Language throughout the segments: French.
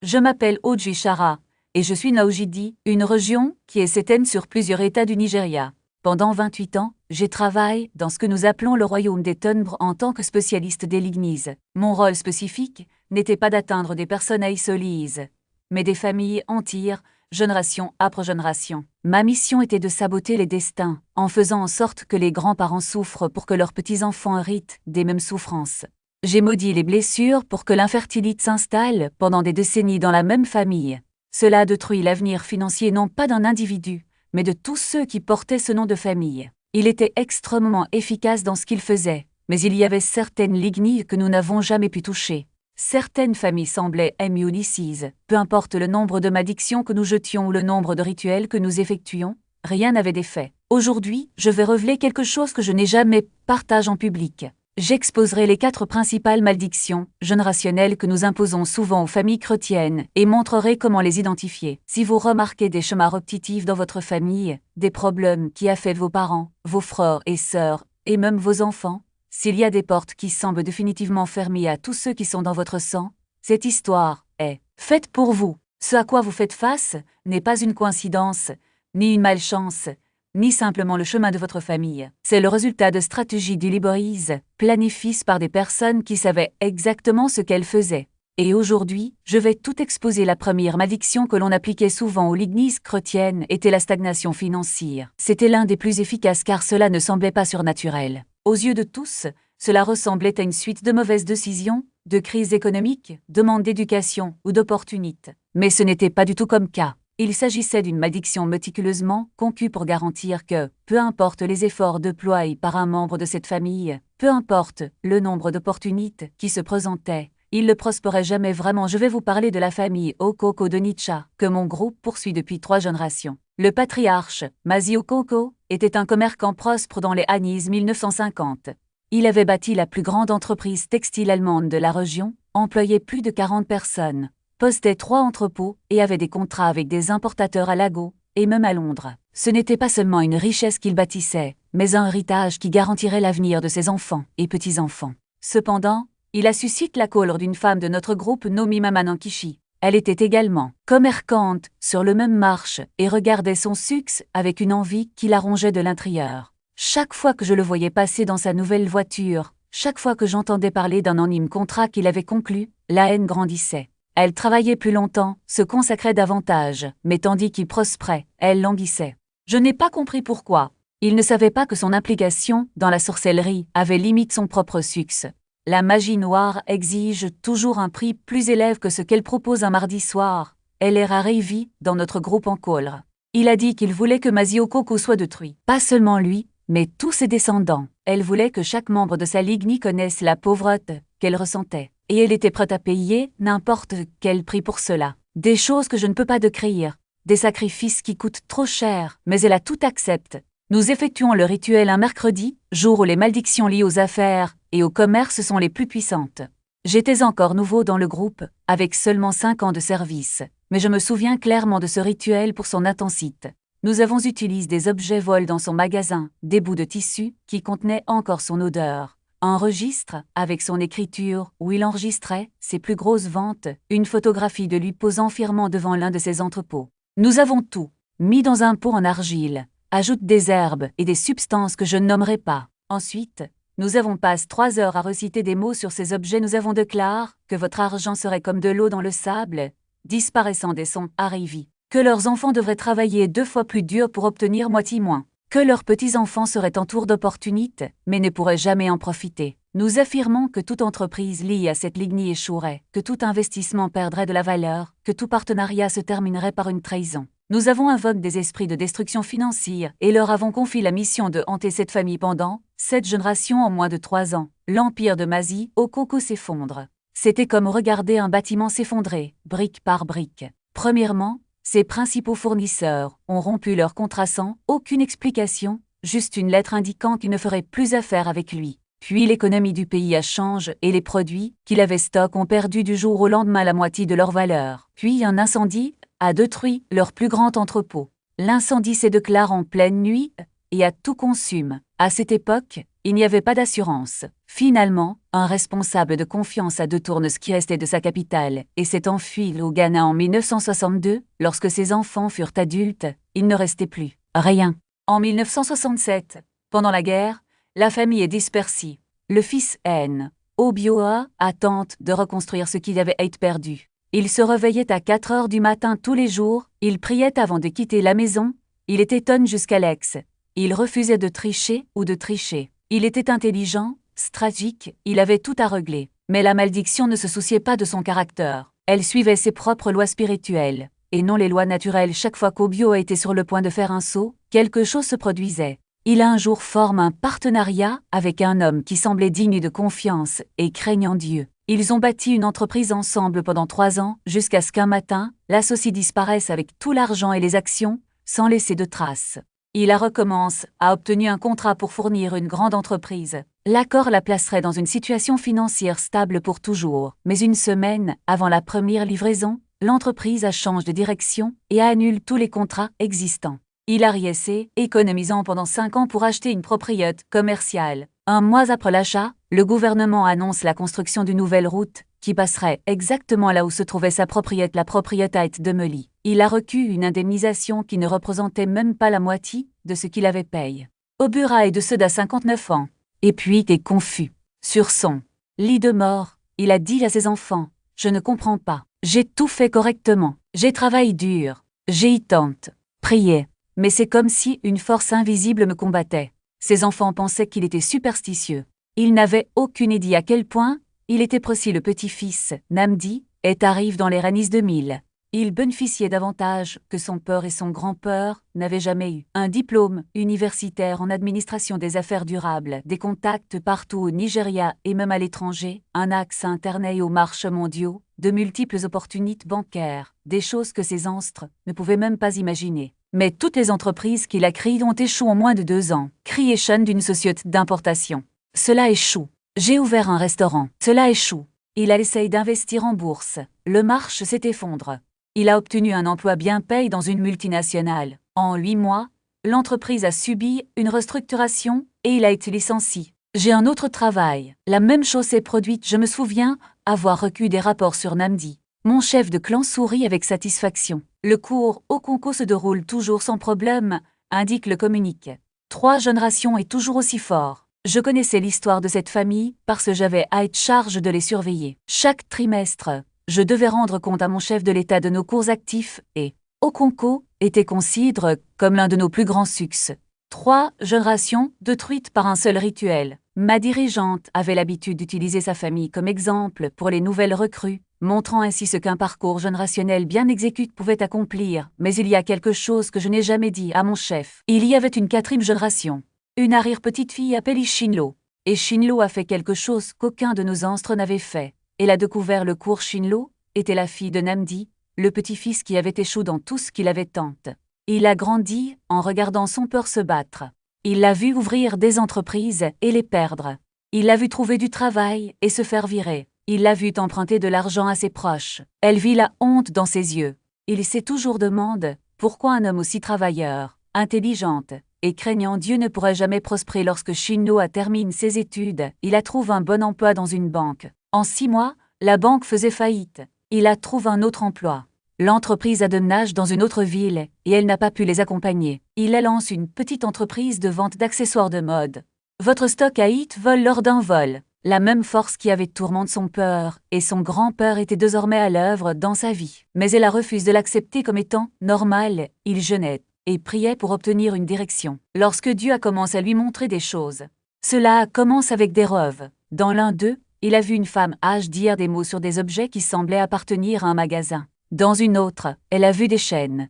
Je m'appelle Oji Shara, et je suis Naujidi, une région qui est s'étend sur plusieurs États du Nigeria. Pendant 28 ans, j'ai travaillé dans ce que nous appelons le royaume des ténèbres en tant que spécialiste des lignises. Mon rôle spécifique n'était pas d'atteindre des personnes isoliées, mais des familles entières, génération après génération. Ma mission était de saboter les destins, en faisant en sorte que les grands-parents souffrent pour que leurs petits-enfants héritent des mêmes souffrances. J'ai maudit les blessures pour que l'infertilité s'installe pendant des décennies dans la même famille. Cela a détruit l'avenir financier non pas d'un individu, mais de tous ceux qui portaient ce nom de famille. Il était extrêmement efficace dans ce qu'il faisait, mais il y avait certaines lignées que nous n'avons jamais pu toucher. Certaines familles semblaient immunicises, peu importe le nombre de malédictions que nous jetions ou le nombre de rituels que nous effectuions, rien n'avait d'effet. Aujourd'hui, je vais révéler quelque chose que je n'ai jamais partagé en public. J'exposerai les 4 principales malédictions générationnelles que nous imposons souvent aux familles chrétiennes et montrerai comment les identifier. Si vous remarquez des schémas répétitifs dans votre famille, des problèmes qui affectent vos parents, vos frères et sœurs, et même vos enfants, s'il y a des portes qui semblent définitivement fermées à tous ceux qui sont dans votre sang, cette histoire est faite pour vous. Ce à quoi vous faites face n'est pas une coïncidence, ni une malchance, ni simplement le chemin de votre famille. C'est le résultat de stratégies délibérées, planifiées par des personnes qui savaient exactement ce qu'elles faisaient. Et aujourd'hui, je vais tout exposer. La première malédiction que l'on appliquait souvent aux lignises chrétiennes était la stagnation financière. C'était l'un des plus efficaces car cela ne semblait pas surnaturel. Aux yeux de tous, cela ressemblait à une suite de mauvaises décisions, de crises économiques, de manque d'éducation ou d'opportunités. Mais ce n'était pas du tout comme cas. Il s'agissait d'une malédiction méticuleusement conçue pour garantir que, peu importe les efforts déployés par un membre de cette famille, peu importe le nombre d'opportunités qui se présentaient, il ne prospérait jamais vraiment. Je vais vous parler de la famille Okoko de Nietzsche, que mon groupe poursuit depuis 3 générations. Le patriarche, Mazi Okoko, était un commerçant prospère dans les années 1950. Il avait bâti la plus grande entreprise textile allemande de la région, employait plus de 40 personnes, postait 3 entrepôts et avait des contrats avec des importateurs à Lagos et même à Londres. Ce n'était pas seulement une richesse qu'il bâtissait, mais un héritage qui garantirait l'avenir de ses enfants et petits-enfants. Cependant, il a suscité la colère d'une femme de notre groupe nommée Mama Nankishi. Elle était également commerçante sur le même marché et regardait son succès avec une envie qui la rongeait de l'intérieur. Chaque fois que je le voyais passer dans sa nouvelle voiture, chaque fois que j'entendais parler d'un anonyme contrat qu'il avait conclu, la haine grandissait. Elle travaillait plus longtemps, se consacrait davantage, mais tandis qu'il prospérait, elle languissait. Je n'ai pas compris pourquoi. Il ne savait pas que son implication dans la sorcellerie avait limité son propre succès. La magie noire exige toujours un prix plus élevé que ce qu'elle propose un mardi soir. Elle est arrivée dans notre groupe en colère. Il a dit qu'il voulait que Mazi Okoko soit détruit. Pas seulement lui, mais tous ses descendants. Elle voulait que chaque membre de sa lignée connaisse la pauvreté qu'elle ressentait. Et elle était prête à payer n'importe quel prix pour cela. Des choses que je ne peux pas décrire. Des sacrifices qui coûtent trop cher, mais elle a tout accepté. Nous effectuons le rituel un mercredi, jour où les malédictions liées aux affaires et au commerce sont les plus puissantes. J'étais encore nouveau dans le groupe, avec seulement 5 ans de service, mais je me souviens clairement de ce rituel pour son intensité. Nous avons utilisé des objets volés dans son magasin, des bouts de tissu qui contenaient encore son odeur, un registre avec son écriture où il enregistrait ses plus grosses ventes, une photographie de lui posant fièrement devant l'un de ses entrepôts. Nous avons tout mis dans un pot en argile, ajoute des herbes et des substances que je ne nommerai pas. Ensuite, nous avons passé 3 heures à reciter des mots sur ces objets. Nous avons déclaré que votre argent serait comme de l'eau dans le sable, disparaissant des sons arrivés, que leurs enfants devraient travailler 2 fois plus dur pour obtenir moitié moins, que leurs petits-enfants seraient en tour d'opportunité, mais ne pourraient jamais en profiter. Nous affirmons que toute entreprise liée à cette lignée échouerait, que tout investissement perdrait de la valeur, que tout partenariat se terminerait par une trahison. Nous avons invoqué des esprits de destruction financière et leur avons confié la mission de hanter cette famille pendant 7 générations en moins de 3 ans. L'empire de Mazi Okoko s'effondre. C'était comme regarder un bâtiment s'effondrer, brique par brique. Premièrement, ses principaux fournisseurs ont rompu leur contrat sans aucune explication, juste une lettre indiquant qu'ils ne feraient plus affaire avec lui. Puis l'économie du pays a changé et les produits qu'il avait stock ont perdu du jour au lendemain la moitié de leur valeur. Puis un incendie a détruit leur plus grand entrepôt. L'incendie s'est déclaré en pleine nuit et a tout consumé. À cette époque, il n'y avait pas d'assurance. Finalement, un responsable de confiance a détourné ce qui restait de sa capitale et s'est enfui au Ghana en 1962. Lorsque ses enfants furent adultes, il ne restait plus rien. En 1967, pendant la guerre, la famille est dispersée. Le fils N. Obioa tente de reconstruire ce qui avait été perdu. Il se réveillait à 4 heures du matin tous les jours, il priait avant de quitter la maison, il était étonné jusqu'à l'ex. Il refusait de tricher ou de tricher. Il était intelligent, stratégique, il avait tout à régler. Mais la malédiction ne se souciait pas de son caractère. Elle suivait ses propres lois spirituelles, et non les lois naturelles. Chaque fois qu'Obio était sur le point de faire un saut, quelque chose se produisait. Il a un jour forme un partenariat avec un homme qui semblait digne de confiance et craignant Dieu. Ils ont bâti une entreprise ensemble pendant 3 ans, jusqu'à ce qu'un matin, l'associé disparaisse avec tout l'argent et les actions, sans laisser de traces. Il recommence, a obtenu un contrat pour fournir une grande entreprise. L'accord la placerait dans une situation financière stable pour toujours. Mais une semaine avant la première livraison, l'entreprise a changé de direction et annule tous les contrats existants. Il a riessé, économisant pendant 5 ans pour acheter une propriété commerciale. Un mois après l'achat, le gouvernement annonce la construction d'une nouvelle route qui passerait exactement là où se trouvait sa propriété. La propriété a été démolie. Il a reçu une indemnisation qui ne représentait même pas la moitié de ce qu'il avait payé. Obura est de ceux d'à 59 ans. Et puis il est confus. Sur son lit de mort, il a dit à ses enfants, « Je ne comprends pas. J'ai tout fait correctement. J'ai travaillé dur. J'ai y tente. Prié. Mais c'est comme si une force invisible me combattait. » Ses enfants pensaient qu'il était superstitieux. Ils n'avaient aucune idée à quel point il était précis. Le petit-fils, Namdi, arrive dans les années 2000. Il bénéficiait davantage que son père et son grand-père n'avaient jamais eu. Un diplôme universitaire en administration des affaires durables, des contacts partout au Nigeria et même à l'étranger, un accès Internet aux marchés mondiaux, de multiples opportunités bancaires, des choses que ses ancêtres ne pouvaient même pas imaginer. Mais toutes les entreprises qu'il a créées ont échoué en moins de 2 ans. Création d'une société d'importation. Cela échoue. J'ai ouvert un restaurant. Cela échoue. Il a essayé d'investir en bourse. Le marché s'est effondré. Il a obtenu un emploi bien payé dans une multinationale. En 8 mois, l'entreprise a subi une restructuration et il a été licencié. J'ai un autre travail. La même chose s'est produite. Je me souviens avoir recueilli des rapports sur Namdi. Mon chef de clan sourit avec satisfaction. Le cours au concours se déroule toujours sans problème, indique le communiqué. 3 générations est toujours aussi fort. Je connaissais l'histoire de cette famille parce que j'avais à être charge de les surveiller. Chaque trimestre, je devais rendre compte à mon chef de l'état de nos cours actifs et Okonko était considéré comme l'un de nos plus grands succès. 3 générations détruites par un seul rituel. Ma dirigeante avait l'habitude d'utiliser sa famille comme exemple pour les nouvelles recrues, montrant ainsi ce qu'un parcours générationnel bien exécuté pouvait accomplir. Mais il y a quelque chose que je n'ai jamais dit à mon chef. Il y avait une 4e génération. Une arrière-petite-fille appelée Shinlo. Et Shinlo a fait quelque chose qu'aucun de nos ancêtres n'avait fait. Elle a découvert le cours Shinlo, était la fille de Namdi, le petit-fils qui avait échoué dans tout ce qu'il avait tenté. Il a grandi en regardant son père se battre. Il l'a vu ouvrir des entreprises et les perdre. Il l'a vu trouver du travail et se faire virer. Il l'a vu emprunter de l'argent à ses proches. Elle vit la honte dans ses yeux. Il s'est toujours demandé pourquoi un homme aussi travailleur, intelligente et craignant Dieu ne pourrait jamais prospérer. Lorsque Shinno a terminé ses études, il a trouvé un bon emploi dans une banque. En 6 mois, la banque faisait faillite. Il a trouvé un autre emploi. L'entreprise a déménagé dans une autre ville et elle n'a pas pu les accompagner. Il lance une petite entreprise de vente d'accessoires de mode. Votre stock a été volé lors d'un vol. La même force qui avait tourmenté son père et son grand-père était désormais à l'œuvre dans sa vie. Mais elle a refusé de l'accepter comme étant normal. Il jeûnait et priait pour obtenir une direction. Lorsque Dieu a commencé à lui montrer des choses, cela commence avec des rêves. Dans l'un d'eux, il a vu une femme âgée dire des mots sur des objets qui semblaient appartenir à un magasin. Dans une autre, elle a vu des chaînes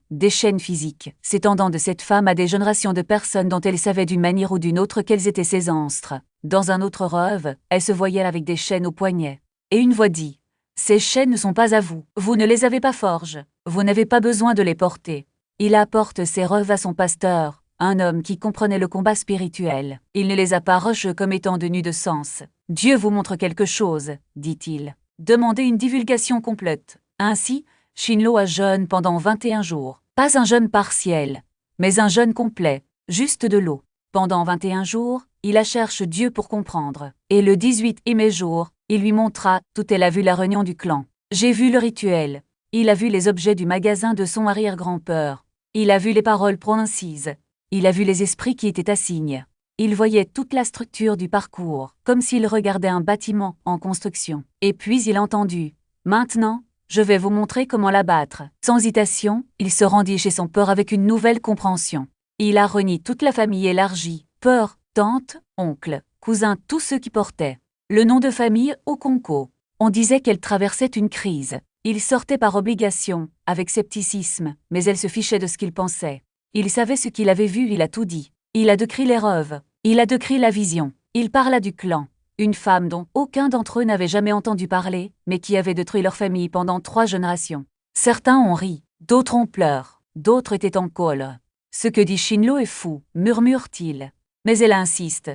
physiques, s'étendant de cette femme à des générations de personnes dont elle savait d'une manière ou d'une autre quels étaient ses ancêtres. Dans un autre rêve, elle se voyait avec des chaînes au poignet. Et une voix dit « Ces chaînes ne sont pas à vous, vous ne les avez pas forges, vous n'avez pas besoin de les porter. » Il apporte ses rêves à son pasteur, un homme qui comprenait le combat spirituel. Il ne les a pas reçus comme étant dénués de sens. « Dieu vous montre quelque chose, dit-il. Demandez une divulgation complète. » Ainsi, Shinlo a jeûné pendant 21 jours. Pas un jeûne partiel, mais un jeûne complet, juste de l'eau. Pendant 21 jours, il a cherché Dieu pour comprendre. Et le 18e jour, il lui montra, tout elle a vu la réunion du clan. J'ai vu le rituel. Il a vu les objets du magasin de son arrière-grand-père. Il a vu les paroles prononcées. Il a vu les esprits qui étaient assignes. Il voyait toute la structure du parcours, comme s'il regardait un bâtiment en construction. Et puis il a entendu. Maintenant, je vais vous montrer comment l'abattre. Sans hésitation, il se rendit chez son père avec une nouvelle compréhension. Il a réuni toute la famille élargie, père, tante, oncle, cousin, tous ceux qui portaient le nom de famille Okonko. On disait qu'elle traversait une crise. Il sortait par obligation, avec scepticisme, mais elle se fichait de ce qu'il pensait. Il savait ce qu'il avait vu, il a tout dit. Il a décrit les rêves, il a décrit la vision, il parla du clan. Une femme dont aucun d'entre eux n'avait jamais entendu parler, mais qui avait détruit leur famille pendant 3 générations. Certains ont ri, d'autres ont pleuré, d'autres étaient en colère. Ce que dit Shinlo est fou, murmure-t-il. Mais elle insiste.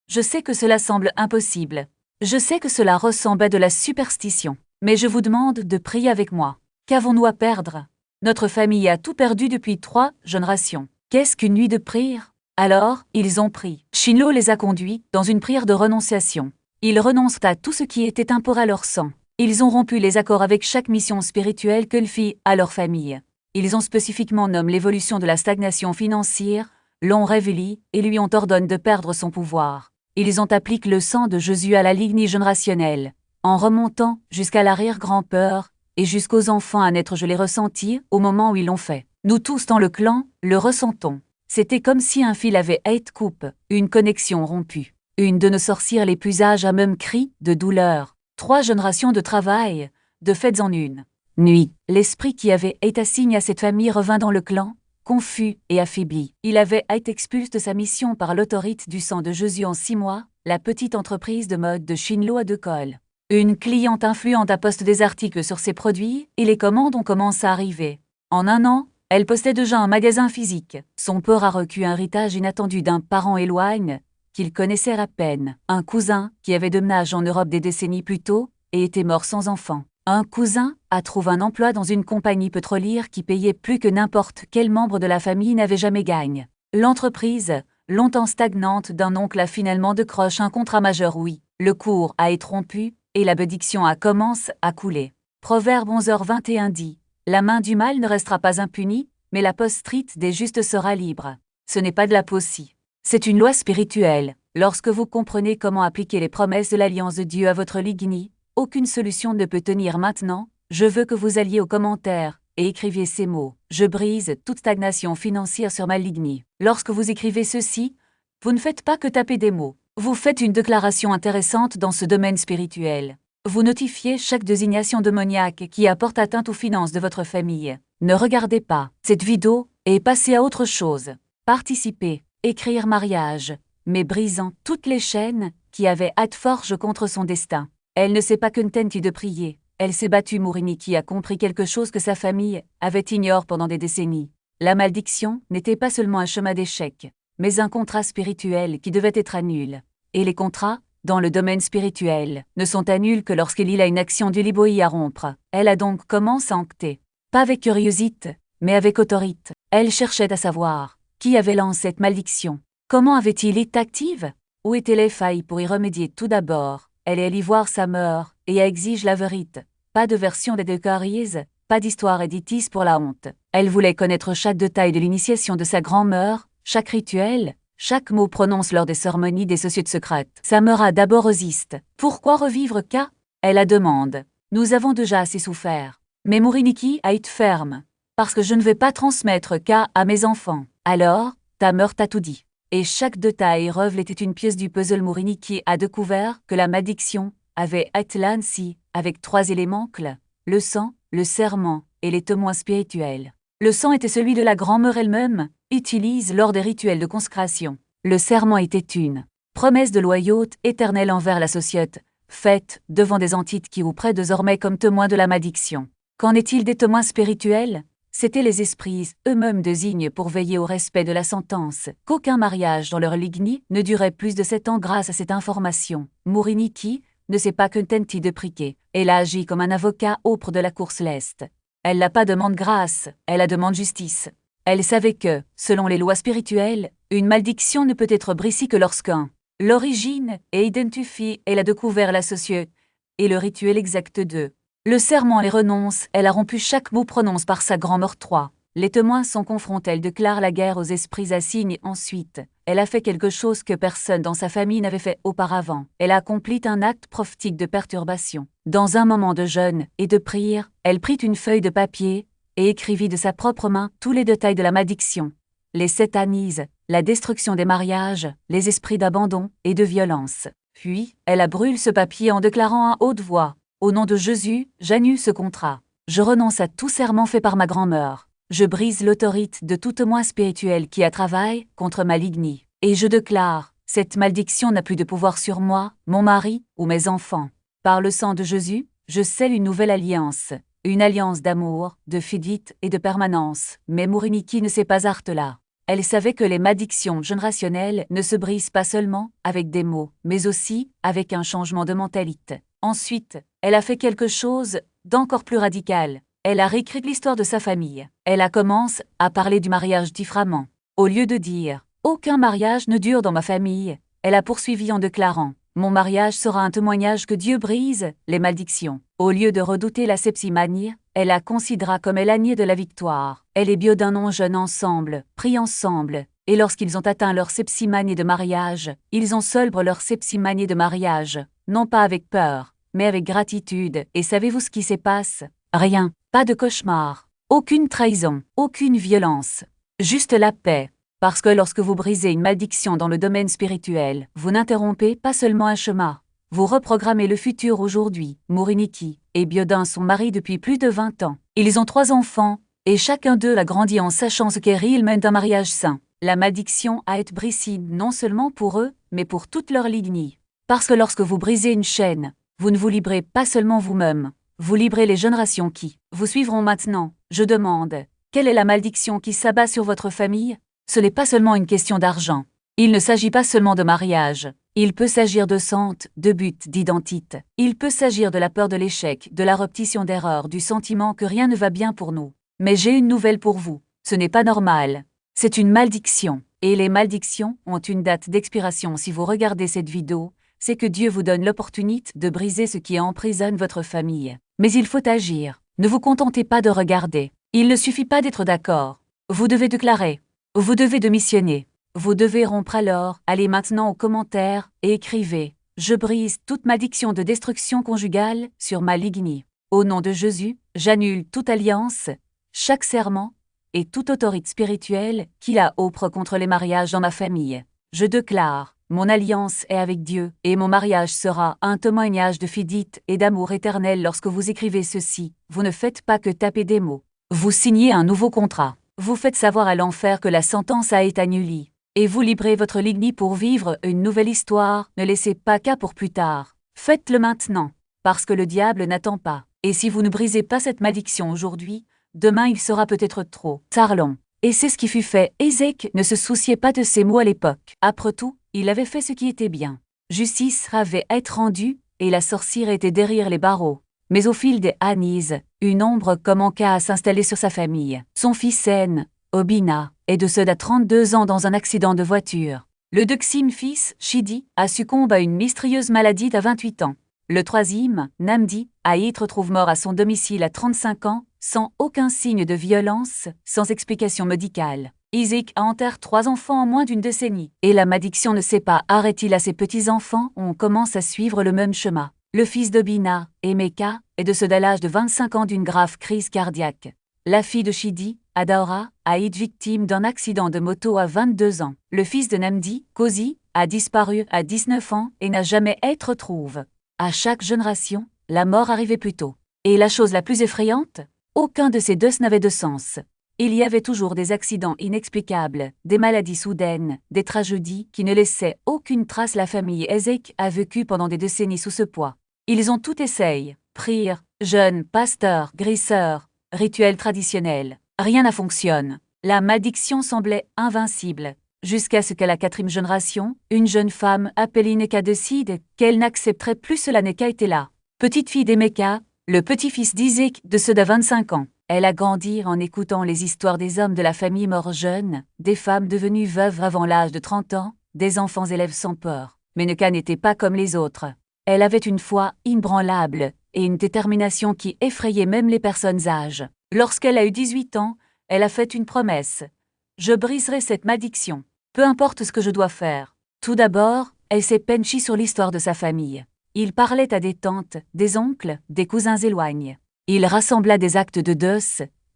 Je sais que cela semble impossible. Je sais que cela ressemble à de la superstition. Mais je vous demande de prier avec moi. Qu'avons-nous à perdre? Notre famille a tout perdu depuis 3 générations. Qu'est-ce qu'une nuit de prière? Alors, ils ont prié. Shinlo les a conduits dans une prière de renonciation. Ils renoncent à tout ce qui était impur à leur sang. Ils ont rompu les accords avec chaque mission spirituelle qu'ils firent à leur famille. Ils ont spécifiquement nommé l'évolution de la stagnation financière, l'ont révélé et lui ont ordonné de perdre son pouvoir. Ils ont appliqué le sang de Jésus à la lignée générationnelle, en remontant jusqu'à l'arrière-grand-père et jusqu'aux enfants à naître. Je l'ai ressenti au moment où ils l'ont fait. Nous tous dans le clan le ressentons. C'était comme si un fil avait été coupé, une connexion rompue. Une de nos sorcières les plus âgées a même crié de douleur. 3 générations de travail, de fêtes en une nuit. L'esprit qui avait été assigné à cette famille revint dans le clan, confus et affaibli. Il avait été expulsé de sa mission par l'autorité du sang de Jésus en 6 mois, la petite entreprise de mode de Shinlo a de colle. Une cliente influente a posté des articles sur ses produits et les commandes ont commencé à arriver. En 1 an, elle postait déjà un magasin physique. Son père a reçu un héritage inattendu d'un parent éloigné, qu'il connaissait à peine. Un cousin qui avait déménagé en Europe des décennies plus tôt et était mort sans enfant. Un cousin a trouvé un emploi dans une compagnie pétrolière qui payait plus que n'importe quel membre de la famille n'avait jamais gagné. L'entreprise, longtemps stagnante d'un oncle a finalement décroché un contrat majeur. Oui, le cours a été rompu et la bénédiction a commencé à couler. Proverbe 11h21 dit « La main du mal ne restera pas impunie, mais la postérité des justes sera libre. » Ce n'est pas de la poésie. C'est une loi spirituelle. Lorsque vous comprenez comment appliquer les promesses de l'alliance de Dieu à votre lignée, aucune solution ne peut tenir maintenant. Je veux que vous alliez aux commentaires et écriviez ces mots. Je brise toute stagnation financière sur ma lignée. Lorsque vous écrivez ceci, vous ne faites pas que taper des mots. Vous faites une déclaration intéressante dans ce domaine spirituel. Vous notifiez chaque désignation démoniaque qui apporte atteinte aux finances de votre famille. Ne regardez pas cette vidéo et passez à autre chose. Participez, écrire mariage, mais brisant toutes les chaînes qui avaient hâte forge contre son destin. Elle ne sait pas que tente de prier. Elle s'est battue. Moriniki a compris quelque chose que sa famille avait ignoré pendant des décennies. La malédiction n'était pas seulement un chemin d'échec, mais un contrat spirituel qui devait être annulé. Et les contrats, dans le domaine spirituel, ne sont annulés que lorsqu'il y a une action du liboï à rompre. Elle a donc commencé à enquêter. Pas avec curiosité, mais avec autorité. Elle cherchait à savoir qui avait lancé cette malédiction. Comment avait-il été active? Où étaient les failles pour y remédier? Tout d'abord, elle est allée voir sa mère et exige la vérité. Pas de version des décaries, pas d'histoire éditrice pour la honte. Elle voulait connaître chaque détail de l'initiation de sa grand-mère, chaque rituel, chaque mot prononcé lors des cérémonies des sociétés secrètes. Sa mère a d'abord résisté. Pourquoi revivre K? Elle a demandé. Nous avons déjà assez souffert. Mais Moriniki a été ferme. Parce que je ne vais pas transmettre K à mes enfants. Alors, ta mère t'a tout dit. Et chaque détail révèle était une pièce du puzzle. Moriniki a découvert que la malédiction avait été là ainsi, avec 3 éléments clés, le sang, le serment et les témoins spirituels. Le sang était celui de la grand-mère elle-même, utilisé lors des rituels de consécration. Le serment était une promesse de loyauté éternelle envers la société, faite devant des entités qui vous prêtent désormais comme témoins de la malédiction. Qu'en est-il des témoins spirituels? C'étaient les esprits eux-mêmes désignés pour veiller au respect de la sentence, qu'aucun mariage dans leur lignée ne durait plus de 7 ans grâce à cette information. Moriniki ne sait pas que tenti de prier. Elle a agi comme un avocat auprès de la cour céleste. Elle n'a pas demandé grâce, elle a demandé justice. Elle savait que, selon les lois spirituelles, une malédiction ne peut être brisée que lorsqu'un l'origine est identifiée. Elle a découvert la société et le rituel exact de le serment. Elle renonce. Elle a rompu chaque mot prononce par sa grand-mère 3. Les témoins sont confrontés. Elle déclare la guerre aux esprits assignes. Ensuite, elle a fait quelque chose que personne dans sa famille n'avait fait auparavant. Elle a accompli un acte prophétique de perturbation. Dans un moment de jeûne et de prière, elle prit une feuille de papier et écrivit de sa propre main tous les détails de la malédiction, les 7 anises, la destruction des mariages, les esprits d'abandon et de violence. Puis, elle a brûlé ce papier en déclarant à haute voix: « Au nom de Jésus, j'annule ce contrat. Je renonce à tout serment fait par ma grand-mère. Je brise l'autorité de tout témoin spirituel qui a travaillé contre ma lignée. Et je déclare, cette malédiction n'a plus de pouvoir sur moi, mon mari ou mes enfants. Par le sang de Jésus, je scelle une nouvelle alliance. Une alliance d'amour, de fidélité et de permanence. » Mais Mouriniki ne s'est pas arrêtée là. Elle savait que les malédictions générationnelles ne se brisent pas seulement avec des mots, mais aussi avec un changement de mentalité. Ensuite, elle a fait quelque chose d'encore plus radical. Elle a réécrit l'histoire de sa famille. Elle a commencé à parler du mariage différemment. Au lieu de dire « Aucun mariage ne dure dans ma famille », elle a poursuivi en déclarant « Mon mariage sera un témoignage que Dieu brise les malédictions ». Au lieu de redouter la sepsimanie, elle la considéra comme l'année de la victoire. Elle et Bio d'un nom jeune ensemble, prient ensemble, et lorsqu'ils ont atteint leur sepsimanie de mariage, ils ont célébré leur sepsimanie de mariage, non pas avec peur, mais avec gratitude. Et savez-vous ce qui se passe? Rien, pas de cauchemar, aucune trahison, aucune violence, juste la paix. Parce que lorsque vous brisez une malédiction dans le domaine spirituel, vous n'interrompez pas seulement un chemin, vous reprogrammez le futur aujourd'hui. Mouriniki et Biodin sont mariés depuis plus de 20 ans. Ils ont 3 enfants, et chacun d'eux a grandi en sachant ce qu'est réellement d'un mariage sain. La malédiction a été brisée non seulement pour eux, mais pour toute leur lignée. Parce que lorsque vous brisez une chaîne, vous ne vous livrez pas seulement vous-même, vous livrez les générations qui vous suivront maintenant. Je demande, quelle est la malédiction qui s'abat sur votre famille? Ce n'est pas seulement une question d'argent. Il ne s'agit pas seulement de mariage. Il peut s'agir de santé, de but, d'identité. Il peut s'agir de la peur de l'échec, de la répétition d'erreurs, du sentiment que rien ne va bien pour nous. Mais j'ai une nouvelle pour vous. Ce n'est pas normal. C'est une malédiction. Et les malédictions ont une date d'expiration. Si vous regardez cette vidéo, c'est que Dieu vous donne l'opportunité de briser ce qui emprisonne votre famille. Mais il faut agir. Ne vous contentez pas de regarder. Il ne suffit pas d'être d'accord. Vous devez déclarer. Vous devez démissionner. Vous devez rompre alors. Allez maintenant aux commentaires et écrivez « Je brise toute malédiction de destruction conjugale sur ma lignée. Au nom de Jésus, j'annule toute alliance, chaque serment et toute autorité spirituelle qui a oppré contre les mariages dans ma famille. Je déclare, mon alliance est avec Dieu et mon mariage sera un témoignage de fidélité et d'amour éternel. » Lorsque vous écrivez ceci, vous ne faites pas que taper des mots. Vous signez un nouveau contrat. Vous faites savoir à l'enfer que la sentence a été annulée. Et vous librez votre lignée pour vivre une nouvelle histoire. Ne laissez pas qu'à pour plus tard. Faites-le maintenant, parce que le diable n'attend pas. Et si vous ne brisez pas cette malédiction aujourd'hui, demain il sera peut-être trop tard long. Et c'est ce qui fut fait. Ézéchiel ne se souciait pas de ces mots à l'époque. Après tout, il avait fait ce qui était bien. Justice avait été rendue, et la sorcière était derrière les barreaux. Mais au fil des années, une ombre commença à s'installer sur sa famille. Son fils aîné, Obina, est décédé à 32 ans dans un accident de voiture. Le deuxième fils, Shidi, a succombé à une mystérieuse maladie à 28 ans. Le troisième, Namdi, a été retrouvé mort à son domicile à 35 ans, sans aucun signe de violence, sans explication médicale. Isaac a enterré 3 enfants en moins d'une décennie. Et la malédiction ne s'est pas arrêtée là. Ses petits-enfants, on commence à suivre le même chemin. Le fils d'Obina, Emeka, est décédé à l'âge de 25 ans d'une grave crise cardiaque. La fille de Shidi, Adaora, a été victime d'un accident de moto à 22 ans. Le fils de Namdi, Kozi, a disparu à 19 ans et n'a jamais été retrouvé. À chaque génération, la mort arrivait plus tôt. Et la chose la plus effrayante, aucun de ces deux n'avait de sens. Il y avait toujours des accidents inexplicables, des maladies soudaines, des tragédies qui ne laissaient aucune trace. La famille Ézéchiel a vécu pendant des décennies sous ce poids. Ils ont tout essayé, prières, jeûnes, pasteurs, grisseurs, rituels traditionnels. Rien n'a fonctionné. La malédiction semblait invincible. Jusqu'à ce que la 4e génération, une jeune femme appelée Neka décide qu'elle n'accepterait plus cela. Neka était là. Petite fille d'Emeka, le petit-fils d'Isaac décéda à 25 ans. Elle a grandi en écoutant les histoires des hommes de la famille morts jeunes, des femmes devenues veuves avant l'âge de 30 ans, des enfants élèves sans peur. Mais Neka n'était pas comme les autres. Elle avait une foi inébranlable et une détermination qui effrayait même les personnes âgées. Lorsqu'elle a eu 18 ans, elle a fait une promesse. « Je briserai cette malédiction. Peu importe ce que je dois faire. » Tout d'abord, elle s'est penchée sur l'histoire de sa famille. Il parlait à des tantes, des oncles, des cousins éloignés. Il rassembla des actes de deuil,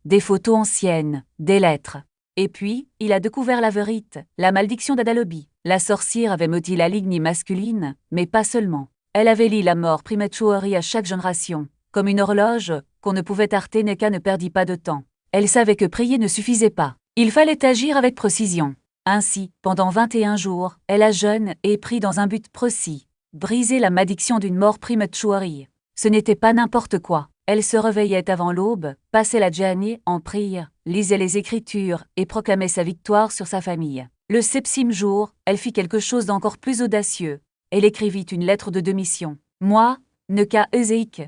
des photos anciennes, des lettres. Et puis, il a découvert la vérité, la malédiction d'Adalobi. La sorcière avait maudit la lignée masculine, mais pas seulement. Elle avait lié la mort prématurée à chaque génération. Comme une horloge, qu'on ne pouvait arrêter, Neka ne perdit pas de temps. Elle savait que prier ne suffisait pas. Il fallait agir avec précision. Ainsi, pendant 21 jours, elle a jeûné et prié dans un but précis. Briser la malédiction d'une mort prématurée. Ce n'était pas n'importe quoi. Elle se réveillait avant l'aube, passait la journée en prière, lisait les Écritures et proclamait sa victoire sur sa famille. Le 7e jour, elle fit quelque chose d'encore plus audacieux. Elle écrivit une lettre de démission. « Moi, Neka Ezeik,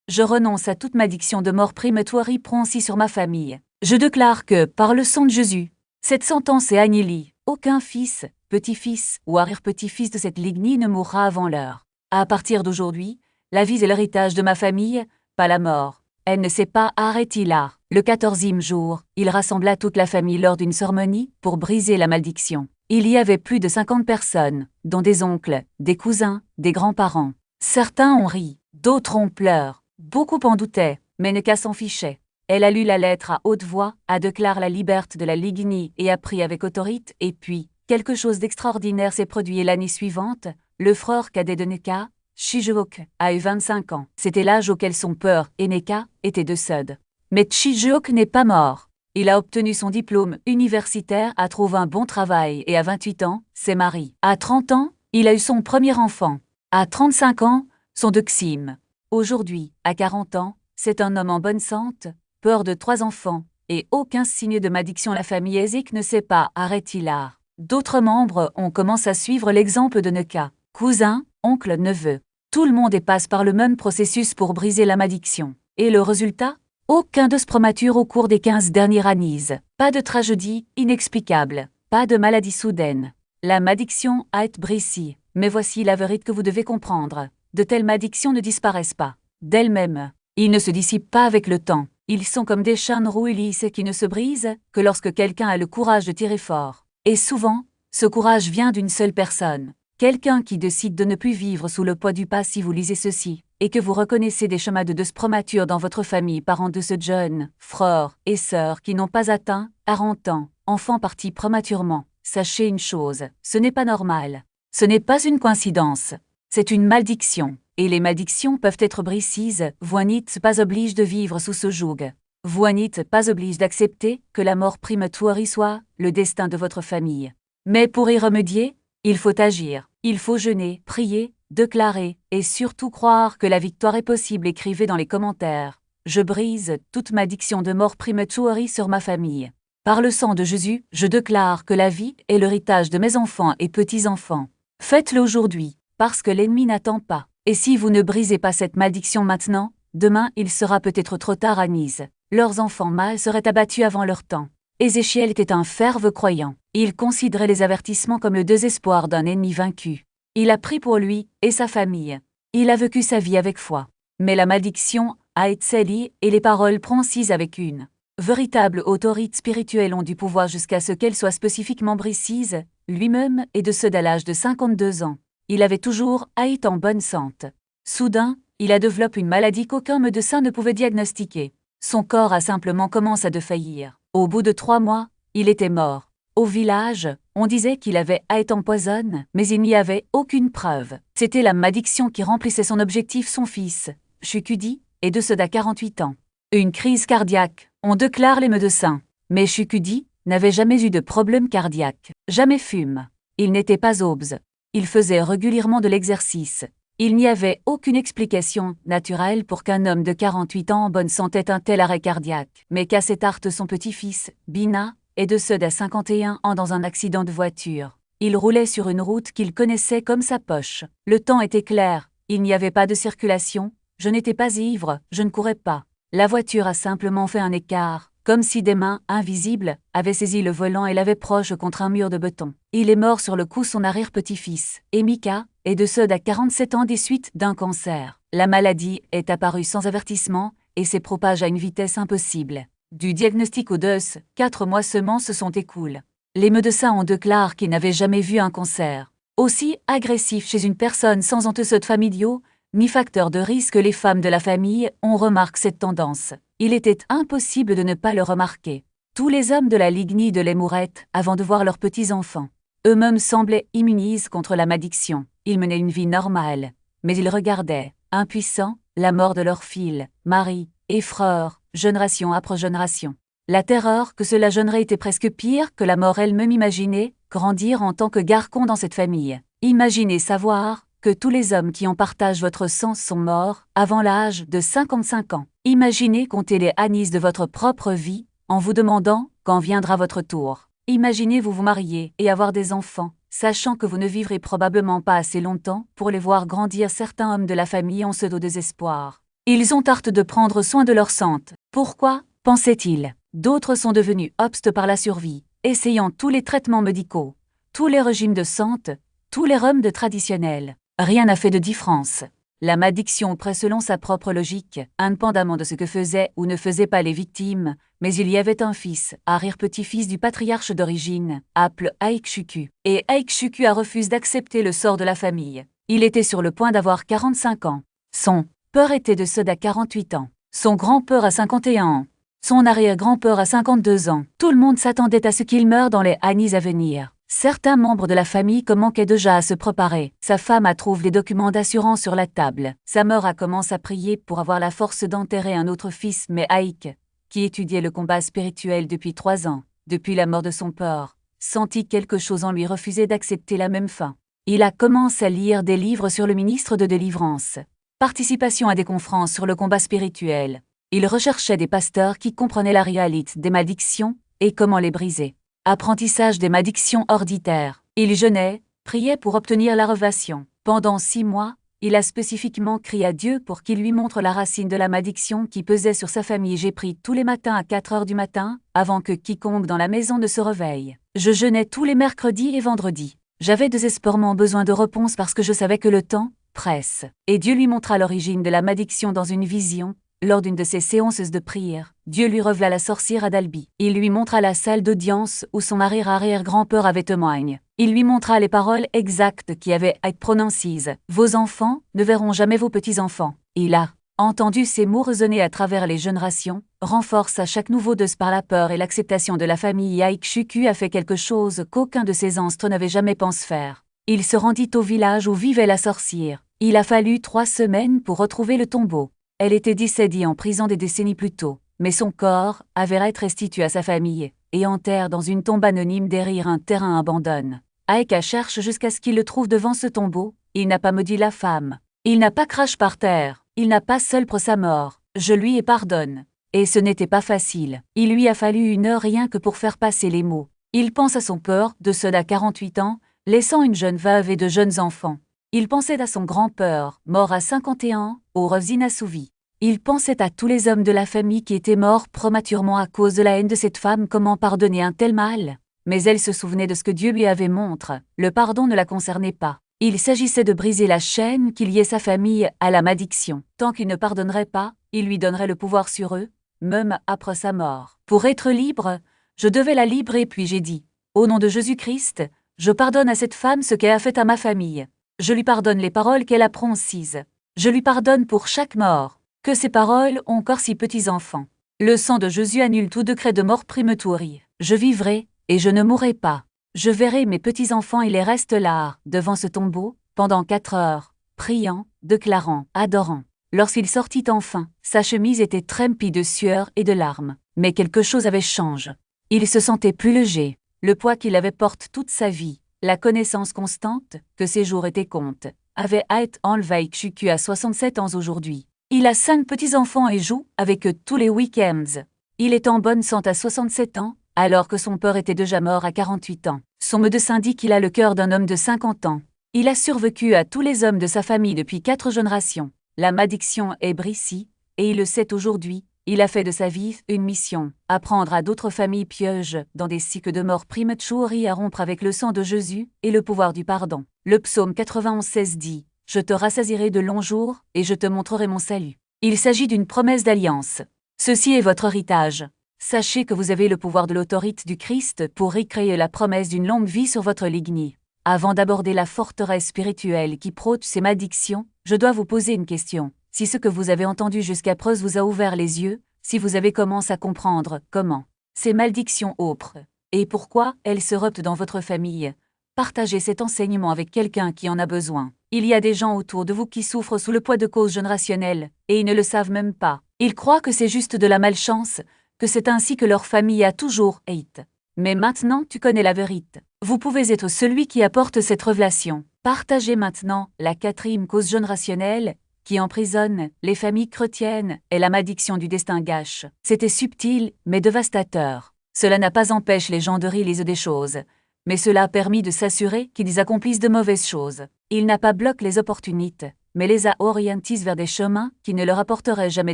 je renonce à toute malédiction de mort prématurée prononcée sur ma famille. Je déclare que, par le sang de Jésus, cette sentence est annulée. Aucun fils, petit-fils ou arrière-petit-fils de cette lignée ne mourra avant l'heure. À partir d'aujourd'hui, la vie est l'héritage de ma famille, pas la mort. » Elle ne s'est pas arrêtée là. Le 14e jour, il rassembla toute la famille lors d'une cérémonie pour briser la malédiction. Il y avait plus de 50 personnes, dont des oncles, des cousins, des grands-parents. Certains ont ri, d'autres ont pleuré. Beaucoup en doutaient, mais Neka s'en fichait. Elle a lu la lettre à haute voix, a déclaré la liberté de la lignée et a prié avec autorité, et puis, quelque chose d'extraordinaire s'est produit l'année suivante. Le frère cadet de Neka, Chijeok, a eu 25 ans. C'était l'âge auquel son père et Neka étaient décédés. Mais Chijeok n'est pas mort. Il a obtenu son diplôme universitaire, a trouvé un bon travail et à 28 ans, s'est marié. À 30 ans, il a eu son premier enfant. À 35 ans, son deuxième. Aujourd'hui, à 40 ans, c'est un homme en bonne santé, père de 3 enfants, et aucun signe de malédiction. La famille Ezik ne s'est pas arrêtée là. D'autres membres ont commencé à suivre l'exemple de Neka. Cousin, oncle, neveu. Tout le monde passe par le même processus pour briser la malédiction. Et le résultat? Aucun de prémature au cours des 15 dernières années. Pas de tragédie inexplicable. Pas de maladie soudaine. La malédiction a été brisée. Mais voici la vérité que vous devez comprendre. De telles malédictions ne disparaissent pas d'elles-mêmes. Ils ne se dissipent pas avec le temps. Ils sont comme des chaînes rouillées qui ne se brisent que lorsque quelqu'un a le courage de tirer fort. Et souvent, ce courage vient d'une seule personne. Quelqu'un qui décide de ne plus vivre sous le poids du passé. Si vous lisez ceci, et que vous reconnaissez des chemins de prémature dans votre famille, parents de ce jeune, frères et sœurs qui n'ont pas atteint 40 ans, enfants partis prématurément, sachez une chose, ce n'est pas normal. Ce n'est pas une coïncidence. C'est une malédiction. Et les malédictions peuvent être brisées. Vous n'êtes pas obligé de vivre sous ce joug. Vous n'êtes pas obligé d'accepter que la mort prématurée soit le destin de votre famille. Mais pour y remédier, il faut agir. Il faut jeûner, prier, déclarer et surtout croire que la victoire est possible. Écrivez dans les commentaires. Je brise toute malédiction de mort prématurée sur ma famille. Par le sang de Jésus, je déclare que la vie est l'héritage de mes enfants et petits-enfants. Faites-le aujourd'hui, parce que l'ennemi n'attend pas. Et si vous ne brisez pas cette malédiction maintenant, demain il sera peut-être trop tard à Nice. Leurs enfants mâles seraient abattus avant leur temps. Ézéchiel était un fervent croyant. Il considérait les avertissements comme le désespoir d'un ennemi vaincu. Il a prié pour lui et sa famille. Il a vécu sa vie avec foi. Mais la malédiction a été scellée et les paroles précises avec une véritable autorité spirituelle ont du pouvoir jusqu'à ce qu'elle soit spécifiquement brisée, lui-même et de ceux d'à l'âge de 52 ans. Il avait toujours été en bonne santé. Soudain, il a développé une maladie qu'aucun médecin ne pouvait diagnostiquer. Son corps a simplement commencé à défaillir. Au bout de 3 mois, il était mort. Au village, on disait qu'il avait été empoisonné, mais il n'y avait aucune preuve. C'était la malédiction qui remplissait son objectif. Son fils, Shukudi, est décédé à 48 ans. Une crise cardiaque, on déclare les médecins. Mais Shukudi n'avait jamais eu de problème cardiaque. Jamais fume. Il n'était pas obèse. Il faisait régulièrement de l'exercice. Il n'y avait aucune explication naturelle pour qu'un homme de 48 ans en bonne santé ait un tel arrêt cardiaque. Mais Kassetart, son petit-fils, Bina, est décédé à 51 ans dans un accident de voiture. Il roulait sur une route qu'il connaissait comme sa poche. Le temps était clair, il n'y avait pas de circulation, je n'étais pas ivre, je ne courais pas. La voiture a simplement fait un écart, comme si des mains invisibles avaient saisi le volant et l'avaient proche contre un mur de béton. Il est mort sur le coup. Son arrière-petit-fils, Emika, est décédé à 47 ans des suites d'un cancer. La maladie est apparue sans avertissement et s'est propagée à une vitesse impossible. Du diagnostic au DEUS, 4 mois seulement se sont écoulés. Les médecins ont déclaré qu'ils n'avaient jamais vu un cancer aussi agressif chez une personne sans antécédents familiaux, ni facteur de risque. Les femmes de la famille ont remarqué cette tendance. Il était impossible de ne pas le remarquer. Tous les hommes de la lignée de l'Émourette, avant de voir leurs petits-enfants, eux-mêmes semblaient immunisés contre la malédiction. Ils menaient une vie normale, mais ils regardaient, impuissants, la mort de leurs filles, maris et frères, génération après génération. La terreur que cela gênerait était presque pire que la mort elle-même. Imaginez grandir en tant que garçon dans cette famille. Imaginez savoir que tous les hommes qui en partagent votre sang sont morts avant l'âge de 55 ans. Imaginez compter les années de votre propre vie en vous demandant quand viendra votre tour. Imaginez vous marier et avoir des enfants, sachant que vous ne vivrez probablement pas assez longtemps pour les voir grandir. Certains hommes de la famille ont pseudo désespoir. Ils ont hâte de prendre soin de leur santé. Pourquoi, pensaient-ils? D'autres sont devenus obstes par la survie, essayant tous les traitements médicaux, tous les régimes de santé, tous les remèdes traditionnels. Rien n'a fait de différence. La malédiction opère selon sa propre logique, indépendamment de ce que faisaient ou ne faisaient pas les victimes, mais il y avait un fils, arrière-petit-fils du patriarche d'origine, appelé Aikshukku, et Aikshukku a refusé d'accepter le sort de la famille. Il était sur le point d'avoir 45 ans. Son père était décédé à 48 ans. Son grand-père à 51 ans. Son arrière-grand-père à 52 ans. Tout le monde s'attendait à ce qu'il meure dans les années à venir. Certains membres de la famille commençaient déjà à se préparer. Sa femme a trouvé les documents d'assurance sur la table. Sa mère a commencé à prier pour avoir la force d'enterrer un autre fils, mais Aik, qui étudiait le combat spirituel depuis 3 ans, depuis la mort de son père, sentit quelque chose en lui refuser d'accepter la même fin. Il a commencé à lire des livres sur le ministre de délivrance. Participation à des conférences sur le combat spirituel. Il recherchait des pasteurs qui comprenaient la réalité des malédictions et comment les briser. Apprentissage des malédictions ordinaires. Il jeûnait, priait pour obtenir la révélation. Pendant 6 mois, il a spécifiquement crié à Dieu pour qu'il lui montre la racine de la malédiction qui pesait sur sa famille. J'ai prié tous les matins à 4 heures du matin, avant que quiconque dans la maison ne se réveille. Je jeûnais tous les mercredis et vendredis. J'avais désespérément besoin de réponses parce que je savais que le temps presse. Et Dieu lui montra l'origine de la malédiction dans une vision. Lors d'une de ses séances de prière, Dieu lui révéla la sorcière à Dalby. Il lui montra la salle d'audience où son arrière-arrière-grand-père avait témoigné. Il lui montra les paroles exactes qui avaient à être prononcées. Vos enfants ne verront jamais vos petits-enfants. Il a entendu ces mots résonner à travers les générations, renforce à chaque nouveau deuil par la peur et l'acceptation de la famille. Aikshukku a fait quelque chose qu'aucun de ses ancêtres n'avait jamais pensé faire. Il se rendit au village où vivait la sorcière. Il a fallu 3 semaines pour retrouver le tombeau. Elle était décédée en prison des décennies plus tôt, mais son corps avait été restitué à sa famille, et enterré dans une tombe anonyme derrière un terrain abandonné. Aika cherche jusqu'à ce qu'il le trouve devant ce tombeau. Il n'a pas maudit la femme. Il n'a pas craché par terre. Il n'a pas seul pour sa mort. Je lui ai pardonne. Et ce n'était pas facile. Il lui a fallu 1 heure rien que pour faire passer les mots. Il pense à son père, décédé à 48 ans, laissant une jeune veuve et de jeunes enfants. Il pensait à son grand-père, mort à 51 ans, au rêves inassouvis. Il pensait à tous les hommes de la famille qui étaient morts prématurément à cause de la haine de cette femme. Comment pardonner un tel mal? Mais elle se souvenait de ce que Dieu lui avait montré. Le pardon ne la concernait pas. Il s'agissait de briser la chaîne qui liait sa famille à la malédiction. Tant qu'il ne pardonnerait pas, il lui donnerait le pouvoir sur eux, même après sa mort. Pour être libre, je devais la libérer. Puis j'ai dit, au nom de Jésus-Christ, je pardonne à cette femme ce qu'elle a fait à ma famille. Je lui pardonne les paroles qu'elle a prononcées. Je lui pardonne pour chaque mort. Que ces paroles ont encore 6 petits-enfants. Le sang de Jésus annule tout décret de mort prématurée. Je vivrai, et je ne mourrai pas. Je verrai mes petits-enfants. Il reste là, devant ce tombeau, pendant 4 heures, priant, déclarant, adorant. Lorsqu'il sortit enfin, sa chemise était trempée de sueur et de larmes. Mais quelque chose avait changé. Il se sentait plus léger. Le poids qu'il avait porté toute sa vie, la connaissance constante que ses jours étaient comptés, avait été enlevé. Aikshukku a 67 ans aujourd'hui. Il a 5 petits-enfants et joue avec eux tous les week-ends. Il est en bonne santé à 67 ans, alors que son père était déjà mort à 48 ans. Son médecin dit qu'il a le cœur d'un homme de 50 ans. Il a survécu à tous les hommes de sa famille depuis 4 générations. La malédiction est brisée, et il le sait aujourd'hui. Il a fait de sa vie une mission, apprendre à d'autres familles pieuges, dans des cycles de mort prématurée à rompre avec le sang de Jésus et le pouvoir du pardon. Le psaume 91:16 dit « Je te rassasierai de longs jours, et je te montrerai mon salut ». Il s'agit d'une promesse d'alliance. Ceci est votre héritage. Sachez que vous avez le pouvoir de l'autorité du Christ pour recréer la promesse d'une longue vie sur votre lignée. Avant d'aborder la forteresse spirituelle qui prône ces malédictions, je dois vous poser une question. Si ce que vous avez entendu jusqu'à présent vous a ouvert les yeux, si vous avez commencé à comprendre comment ces malédictions opèrent et pourquoi elles se répètent dans votre famille, partagez cet enseignement avec quelqu'un qui en a besoin. Il y a des gens autour de vous qui souffrent sous le poids de causes générationnelles, et ils ne le savent même pas. Ils croient que c'est juste de la malchance, que c'est ainsi que leur famille a toujours été. Mais maintenant tu connais la vérité. Vous pouvez être celui qui apporte cette révélation. Partagez maintenant la 4e cause générationnelle qui emprisonne les familles chrétiennes et la malédiction du destin gâche. C'était subtil, mais dévastateur. Cela n'a pas empêché les gens de réaliser des choses, mais cela a permis de s'assurer qu'ils accomplissent de mauvaises choses. Il n'a pas bloqué les opportunités, mais les a orientés vers des chemins qui ne leur apporteraient jamais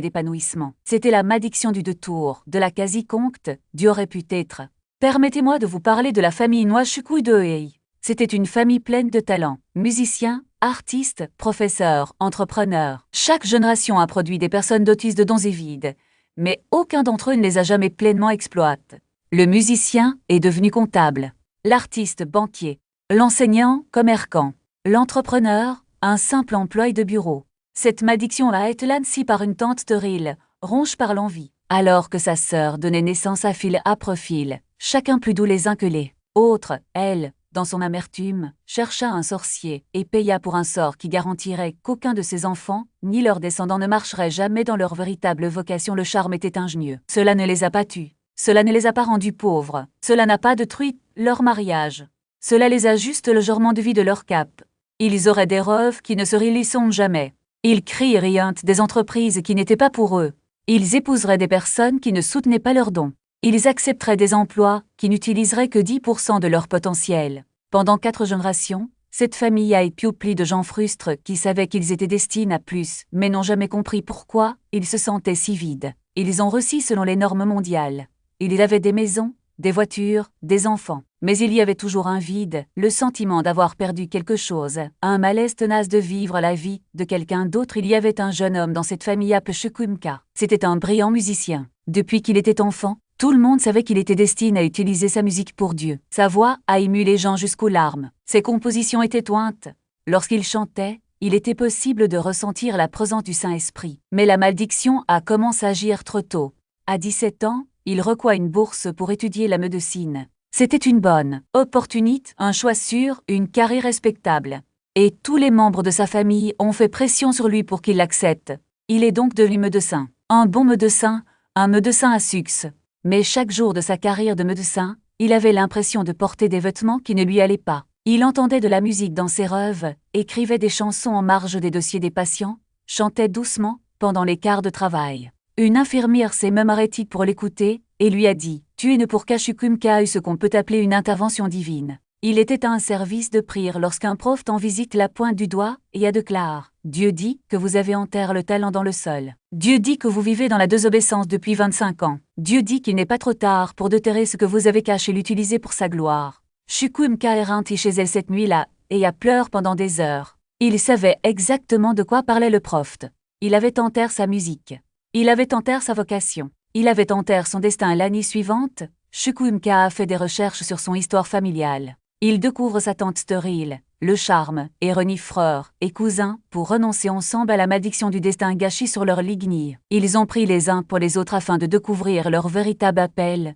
d'épanouissement. C'était la malédiction du détour, de la quasi-concte, du aurait pu être. Permettez-moi de vous parler de la famille Nwachukwu de Ei. C'était une famille pleine de talents, musiciens, artistes, professeurs, entrepreneurs. Chaque génération a produit des personnes dotés de dons et vides, mais aucun d'entre eux ne les a jamais pleinement exploités. Le musicien est devenu comptable, l'artiste banquier, l'enseignant commerçant, l'entrepreneur un simple employé de bureau. Cette malédiction a été lancée par une tante stérile, ronge par l'envie, alors que sa sœur donnait naissance à fil après fil, chacun plus doux les uns que les autres. Elle, dans son amertume, chercha un sorcier et paya pour un sort qui garantirait qu'aucun de ses enfants, ni leurs descendants ne marcheraient jamais dans leur véritable vocation. Le charme était ingénieux. Cela ne les a pas tués. Cela ne les a pas rendus pauvres. Cela n'a pas détruit leur mariage. Cela les a juste légèrement de vie de leur cap. Ils auraient des rêves qui ne se réaliseront jamais. Ils créeraient des entreprises qui n'étaient pas pour eux. Ils épouseraient des personnes qui ne soutenaient pas leurs dons. Ils accepteraient des emplois qui n'utiliseraient que 10% de leur potentiel. Pendant 4 générations, cette famille a été peuplée de gens frustrés qui savaient qu'ils étaient destinés à plus, mais n'ont jamais compris pourquoi ils se sentaient si vides. Ils ont réussi selon les normes mondiales. Il y avait des maisons, des voitures, des enfants. Mais il y avait toujours un vide, le sentiment d'avoir perdu quelque chose, un malaise tenace de vivre la vie de quelqu'un d'autre. Il y avait un jeune homme dans cette famille appelé Chukwumka. C'était un brillant musicien. Depuis qu'il était enfant, tout le monde savait qu'il était destiné à utiliser sa musique pour Dieu. Sa voix a ému les gens jusqu'aux larmes. Ses compositions étaient tointes. Lorsqu'il chantait, il était possible de ressentir la présence du Saint-Esprit. Mais la malédiction a commencé à agir trop tôt. À 17 ans, il reçoit une bourse pour étudier la médecine. C'était une bonne opportunité, un choix sûr, une carrière respectable. Et tous les membres de sa famille ont fait pression sur lui pour qu'il l'accepte. Il est donc devenu médecin. Un bon médecin, un médecin à succès. Mais chaque jour de sa carrière de médecin, il avait l'impression de porter des vêtements qui ne lui allaient pas. Il entendait de la musique dans ses rêves, écrivait des chansons en marge des dossiers des patients, chantait doucement pendant les quarts de travail. Une infirmière s'est même arrêtée pour l'écouter et lui a dit « Tu es né pour Chukwumka a eu ce qu'on peut appeler une intervention divine. » Il était à un service de prière lorsqu'un prof t'en visite la pointe du doigt et a déclaré « Dieu dit que vous avez enterré le talent dans le sol. Dieu dit que vous vivez dans la désobéissance depuis 25 ans. Dieu dit qu'il n'est pas trop tard pour déterrer ce que vous avez caché et l'utiliser pour sa gloire. » Chukwumka est rentré chez elle cette nuit-là et a pleuré pendant des heures. Il savait exactement de quoi parlait le prof. Il avait enterré sa musique. Il avait enterré sa vocation. Il avait enterré son destin. L'année suivante, Chukwumka a fait des recherches sur son histoire familiale. Il découvre sa tante stérile, le charme, et René frère et cousin pour renoncer ensemble à la malédiction du destin gâché sur leur lignée. Ils ont pris les uns pour les autres afin de découvrir leur véritable appel,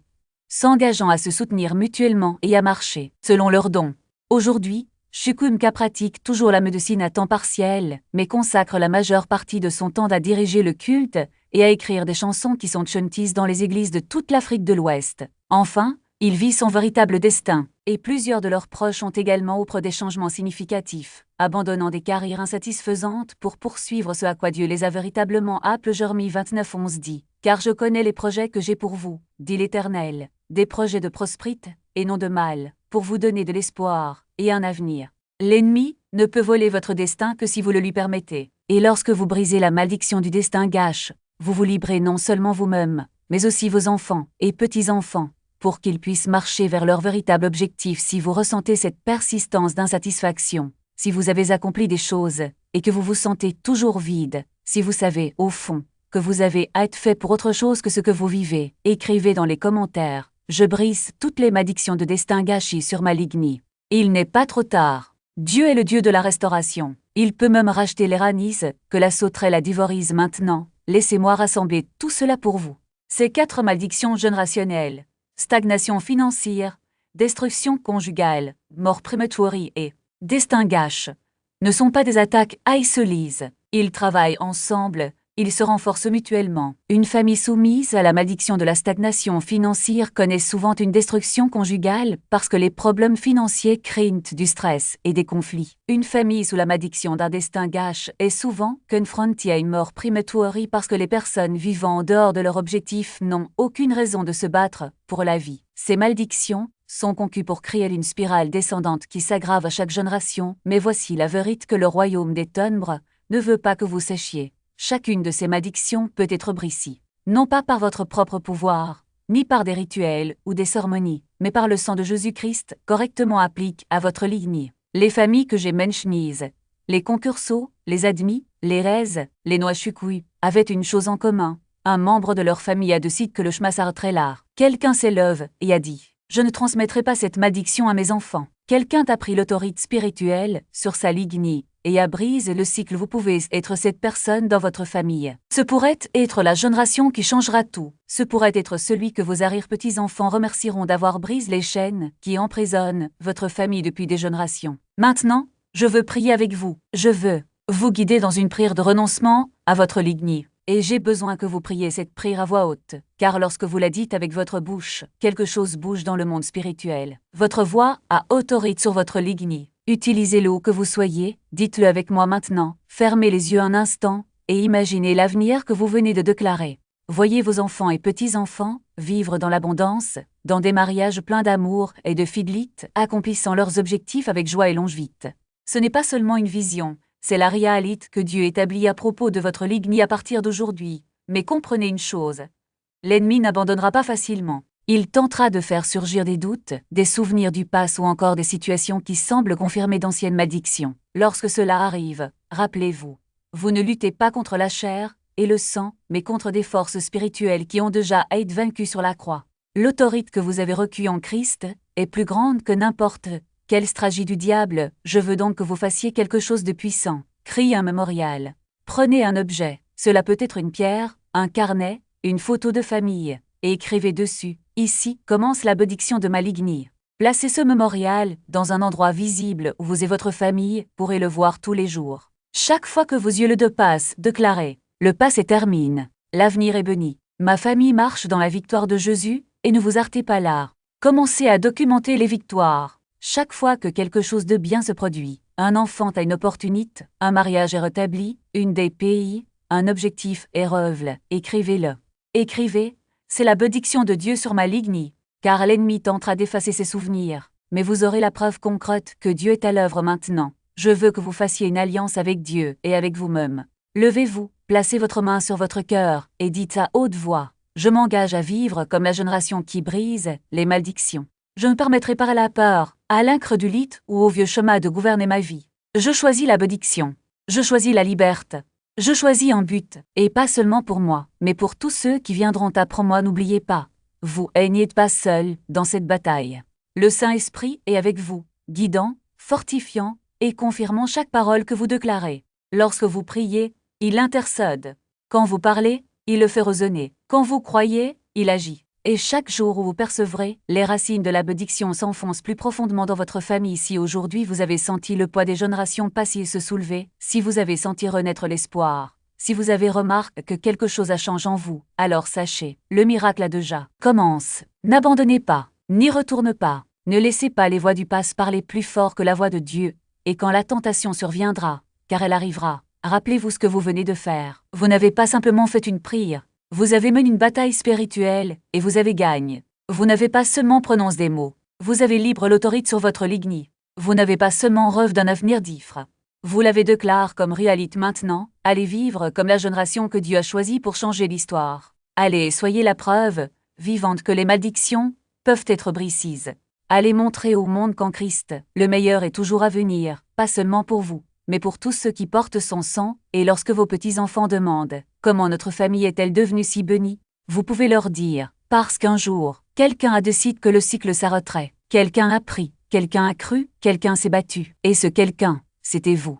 s'engageant à se soutenir mutuellement et à marcher selon leurs dons. Aujourd'hui, Chukwumka pratique toujours la médecine à temps partiel, mais consacre la majeure partie de son temps à diriger le culte et à écrire des chansons qui sont chanties dans les églises de toute l'Afrique de l'Ouest. Enfin, il vit son véritable destin, et plusieurs de leurs proches ont également opéré des changements significatifs, abandonnant des carrières insatisfaisantes pour poursuivre ce à quoi Dieu les a véritablement appelés. Jérémie 29:11 dit « Car je connais les projets que j'ai pour vous, dit l'Éternel, des projets de prospérité, et non de mal, pour vous donner de l'espoir et un avenir. » L'ennemi ne peut voler votre destin que si vous le lui permettez. Et lorsque vous brisez la malédiction du destin gâche, vous vous librez non seulement vous-même, mais aussi vos enfants et petits-enfants, pour qu'ils puissent marcher vers leur véritable objectif. Si vous ressentez cette persistance d'insatisfaction, si vous avez accompli des choses, et que vous vous sentez toujours vide, si vous savez, au fond, que vous avez à être fait pour autre chose que ce que vous vivez, écrivez dans les commentaires. Je brise toutes les malédictions de destin gâchis sur ma lignée. Il n'est pas trop tard. Dieu est le Dieu de la restauration. Il peut même racheter les ranis, que la sauterelle a divorise maintenant. Laissez-moi rassembler tout cela pour vous. Ces 4 malédictions générationnelles, stagnation financière, destruction conjugale, mort prématurée et destin gâche, ne sont pas des attaques isolées. Ils travaillent ensemble. Ils se renforcent mutuellement. Une famille soumise à la malédiction de la stagnation financière connaît souvent une destruction conjugale parce que les problèmes financiers créent du stress et des conflits. Une famille sous la malédiction d'un destin gâche est souvent confrontée à une mort prématurée parce que les personnes vivant en dehors de leur objectif n'ont aucune raison de se battre pour la vie. Ces malédictions sont conçues pour créer une spirale descendante qui s'aggrave à chaque génération, mais voici la vérité que le royaume des ténèbres ne veut pas que vous sachiez. Chacune de ces malédictions peut être brisée, non pas par votre propre pouvoir, ni par des rituels ou des cérémonies, mais par le sang de Jésus-Christ correctement appliqué à votre lignée. Les familles que j'ai mentionnées, les concursos, les admis, les raises, les noachukui, avaient une chose en commun. Un membre de leur famille a décidé que le chemin s'arrêterait là. Quelqu'un s'élève et a dit « Je ne transmettrai pas cette malédiction à mes enfants ». Quelqu'un a pris l'autorité spirituelle sur sa lignée et a brisé le cycle. Vous pouvez être cette personne dans votre famille. Ce pourrait être la génération qui changera tout. Ce pourrait être celui que vos arrière-petits-enfants remercieront d'avoir brisé les chaînes qui emprisonnent votre famille depuis des générations. Maintenant, je veux prier avec vous. Je veux vous guider dans une prière de renoncement à votre lignée. Et j'ai besoin que vous priez cette prière à voix haute, car lorsque vous la dites avec votre bouche, quelque chose bouge dans le monde spirituel. Votre voix a autorité sur votre lignée. Utilisez-le où que vous soyez, dites-le avec moi maintenant, fermez les yeux un instant, et imaginez l'avenir que vous venez de déclarer. Voyez vos enfants et petits-enfants vivre dans l'abondance, dans des mariages pleins d'amour et de fidélité, accomplissant leurs objectifs avec joie et longévité. Ce n'est pas seulement une vision, c'est la réalité que Dieu établit à propos de votre lignée à partir d'aujourd'hui. Mais comprenez une chose, l'ennemi n'abandonnera pas facilement. Il tentera de faire surgir des doutes, des souvenirs du passé ou encore des situations qui semblent confirmer d'anciennes malédictions. Lorsque cela arrive, rappelez-vous, vous ne luttez pas contre la chair et le sang, mais contre des forces spirituelles qui ont déjà été vaincues sur la croix. L'autorité que vous avez reçue en Christ est plus grande que n'importe quelle stratégie du diable. Je veux donc que vous fassiez quelque chose de puissant. Créez un mémorial. Prenez un objet, cela peut être une pierre, un carnet, une photo de famille, et écrivez dessus. Ici commence la bénédiction de ma lignée. Placez ce mémorial dans un endroit visible où vous et votre famille pourrez le voir tous les jours. Chaque fois que vos yeux le passent, déclarez « Le passé termine, l'avenir est béni. Ma famille marche dans la victoire de Jésus et ne vous arrêtez pas là. » Commencez à documenter les victoires. Chaque fois que quelque chose de bien se produit, un enfant a une opportunité, un mariage est rétabli, une des pays, un objectif est relevé, écrivez-le. Écrivez. C'est la bénédiction de Dieu sur ma lignée, car l'ennemi tentera d'effacer ses souvenirs, mais vous aurez la preuve concrète que Dieu est à l'œuvre maintenant. Je veux que vous fassiez une alliance avec Dieu et avec vous-même. Levez-vous, placez votre main sur votre cœur et dites à haute voix, « Je m'engage à vivre comme la génération qui brise les malédictions. Je ne permettrai pas à la peur, à l'incrédulité ou au vieux chemin de gouverner ma vie. Je choisis la bénédiction. Je choisis la liberté. Je choisis un but, et pas seulement pour moi, mais pour tous ceux qui viendront après moi. N'oubliez pas, vous n'êtes pas seul dans cette bataille. Le Saint-Esprit est avec vous, guidant, fortifiant et confirmant chaque parole que vous déclarez. Lorsque vous priez, il intercède. Quand vous parlez, il le fait résonner. Quand vous croyez, il agit. Et chaque jour où vous percevrez, les racines de la bénédiction s'enfoncent plus profondément dans votre famille. Si aujourd'hui vous avez senti le poids des générations passées se soulever, si vous avez senti renaître l'espoir, si vous avez remarqué que quelque chose a changé en vous, alors sachez, le miracle a déjà commencé. N'abandonnez pas, n'y retourne pas, ne laissez pas les voix du passé parler plus fort que la voix de Dieu, et quand la tentation surviendra, car elle arrivera, rappelez-vous ce que vous venez de faire. Vous n'avez pas simplement fait une prière. Vous avez mené une bataille spirituelle et vous avez gagné. Vous n'avez pas seulement prononcé des mots. Vous avez libre l'autorité sur votre lignée. Vous n'avez pas seulement rêve d'un avenir d'ifre. Vous l'avez déclaré comme réalité maintenant, allez vivre comme la génération que Dieu a choisie pour changer l'histoire. Allez, soyez la preuve vivante que les malédictions peuvent être brisées. Allez montrer au monde qu'en Christ, le meilleur est toujours à venir, pas seulement pour vous, mais pour tous ceux qui portent son sang, et lorsque vos petits-enfants demandent « Comment notre famille est-elle devenue si bénie ?» vous pouvez leur dire « Parce qu'un jour, quelqu'un a décidé que le cycle s'arrêterait, quelqu'un a pris, quelqu'un a cru, quelqu'un s'est battu, et ce quelqu'un, c'était vous. »